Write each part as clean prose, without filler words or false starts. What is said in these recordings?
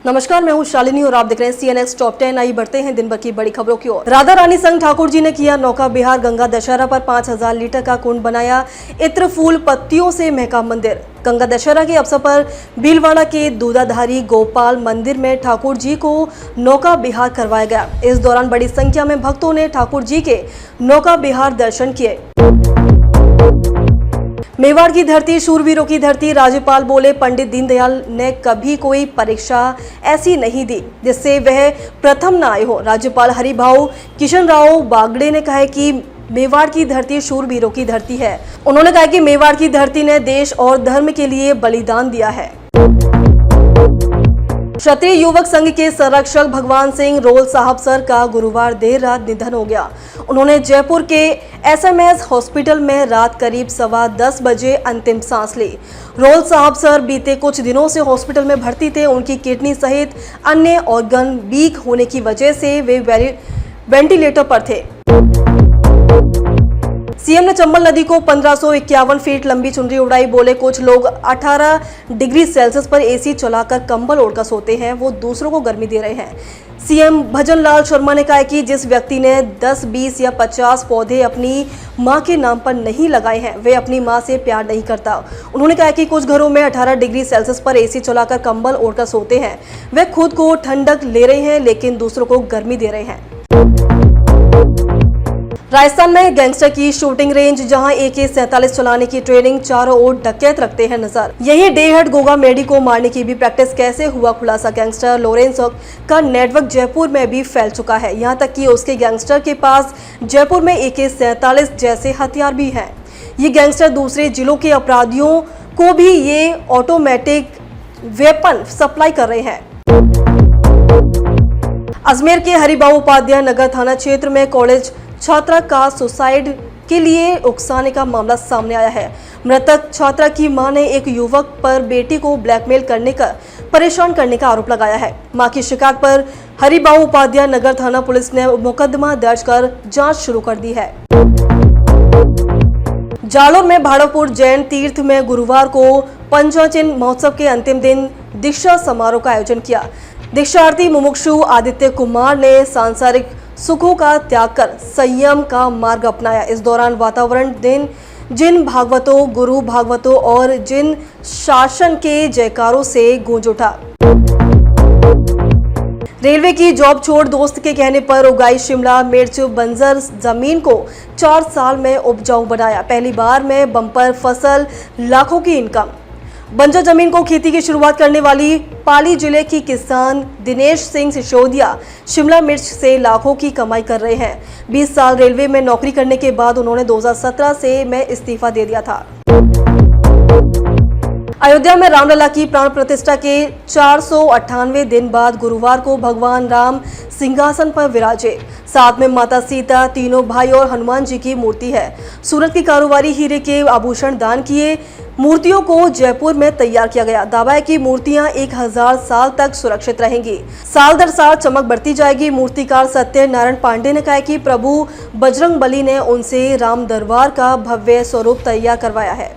नमस्कार, मैं हूं शालिनी और आप देख रहे हैं CNX टॉप 10। आई बढ़ते हैं दिन भर की बड़ी खबरों की ओर। राधा रानी संघ ठाकुर जी ने किया नौका बिहार। गंगा दशहरा पर 5000 लीटर का कुंड बनाया। इत्र फूल पत्तियों से महका मंदिर। गंगा दशहरा के अवसर पर भीलवाड़ा के दूधाधारी गोपाल मंदिर में ठाकुर जी को नौका बिहार करवाया गया। इस दौरान बड़ी संख्या में भक्तों ने ठाकुर जी के नौका बिहार दर्शन किए। मेवाड़ की धरती, शूरवीरों की धरती। राज्यपाल बोले, पंडित दीनदयाल ने कभी कोई परीक्षा ऐसी नहीं दी जिससे वह प्रथम न आए हो। राज्यपाल हरिभाऊ किशनराव बागड़े ने कहा कि मेवाड़ की धरती शूरवीरों की धरती है। उन्होंने कहा कि मेवाड़ की धरती ने देश और धर्म के लिए बलिदान दिया है। क्षत्रिय युवक संघ के संरक्षक भगवान सिंह रोल साहब सर का गुरुवार देर रात निधन हो गया। उन्होंने जयपुर के SMS हॉस्पिटल में रात करीब 10:15 बजे अंतिम सांस ली। रोल साहब सर बीते कुछ दिनों से हॉस्पिटल में भर्ती थे। उनकी किडनी सहित अन्य ऑर्गन वीक होने की वजह से वे वेंटिलेटर पर थे। सीएम ने चंबल नदी को 1551 फीट लंबी चुनरी उड़ाई। बोले, कुछ लोग 18 डिग्री सेल्सियस पर AC चलाकर कंबल ओढ़कर सोते हैं, वो दूसरों को गर्मी दे रहे हैं। सीएम भजन लाल शर्मा ने कहा कि जिस व्यक्ति ने 10, 20 या 50 पौधे अपनी मां के नाम पर नहीं लगाए हैं, वे अपनी मां से प्यार नहीं करता। उन्होंने कहा कि कुछ घरों में 18 डिग्री सेल्सियस पर AC चलाकर कंबल ओढ़कर सोते हैं, वे खुद को ठंडक ले रहे हैं लेकिन दूसरों को गर्मी दे रहे हैं। राजस्थान में गैंगस्टर की शूटिंग रेंज, जहां AK-47 चलाने की ट्रेनिंग, चारों ओर डकैत रखते हैं नजर। यही डेहट गोगा मेडी को मारने की भी प्रैक्टिस कैसे हुआ खुलासा। गैंगस्टर लॉरेंस का नेटवर्क जयपुर में भी फैल चुका है। यहां तक कि उसके गैंगस्टर के पास जयपुर में AK-47 जैसे हथियार भी हैं। ये गैंगस्टर दूसरे जिलों के अपराधियों को भी ये ऑटोमेटिक वेपन सप्लाई कर रहे हैं। अजमेर के हरिभाऊ उपाध्याय नगर थाना क्षेत्र में कॉलेज छात्रा का सुसाइड के लिए उकसाने का मामला सामने आया है। मृतक छात्रा की मां ने एक युवक पर बेटी को ब्लैकमेल करने का परेशान करने का आरोप लगाया है। मां की शिकायत पर हरिभाऊ उपाध्याय नगर थाना पुलिस ने मुकदमा दर्ज कर जांच शुरू कर दी है। जालोर में भाड़ापुर जैन तीर्थ में गुरुवार को पंचाचिन महोत्सव के अंतिम दिन दीक्षा समारोह का आयोजन किया। दीक्षार्थी मुमुक्षु आदित्य कुमार ने सांसारिक सुखों का त्याग कर संयम का मार्ग अपनाया। इस दौरान वातावरण जिन भागवतों, गुरु भागवतों और जिन शासन के जयकारों से गूंज उठा। रेलवे की जॉब छोड़ दोस्त के कहने पर उगाई शिमला मिर्च। बंजर जमीन को 4 साल में उपजाऊ बनाया। पहली बार में बम्पर फसल, लाखों की इनकम। बंजर जमीन को खेती की शुरुआत करने वाली पाली जिले की किसान दिनेश सिंह सिसोदिया शिमला मिर्च से लाखों की कमाई कर रहे हैं। 20 साल रेलवे में नौकरी करने के बाद उन्होंने 2017 से में इस्तीफा दे दिया था। अयोध्या में रामलला की प्राण प्रतिष्ठा के 498 दिन बाद गुरुवार को भगवान राम सिंहासन पर विराजे। साथ में माता सीता, तीनों भाई और हनुमान जी की मूर्ति है। सूरत की कारोबारी हीरे के आभूषण दान किए मूर्तियों को जयपुर में तैयार किया गया। दावा है कि मूर्तियां 1000 साल तक सुरक्षित रहेंगी। साल दर साल चमक बढ़ती जाएगी। मूर्तिकार सत्यनारायण पांडे ने कहा कि प्रभु बजरंगबली ने उनसे राम दरबार का भव्य स्वरूप तैयार करवाया है।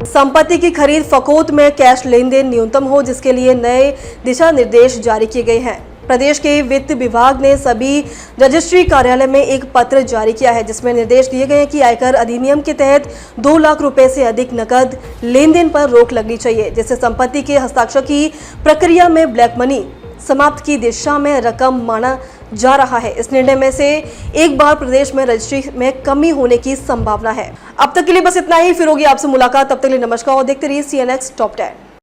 संपत्ति की खरीद फकोत में कैश लेन देन न्यूनतम हो, जिसके लिए नए दिशा निर्देश जारी किए गए हैं। प्रदेश के वित्त विभाग ने सभी रजिस्ट्री कार्यालय में एक पत्र जारी किया है, जिसमें निर्देश दिए गए हैं कि आयकर अधिनियम के तहत 2 लाख रुपए से अधिक नकद लेन देन पर रोक लगनी चाहिए, जिससे संपत्ति के हस्ताक्षर की प्रक्रिया में ब्लैक मनी समाप्त की दिशा में रकम माना जा रहा है। इस निर्णय में से एक बार प्रदेश में रजिस्ट्री में कमी होने की संभावना है। अब तक के लिए बस इतना ही। फिर होगी आपसे मुलाकात, तब तक के लिए नमस्कार और देखते रहिए CNX टॉप 10।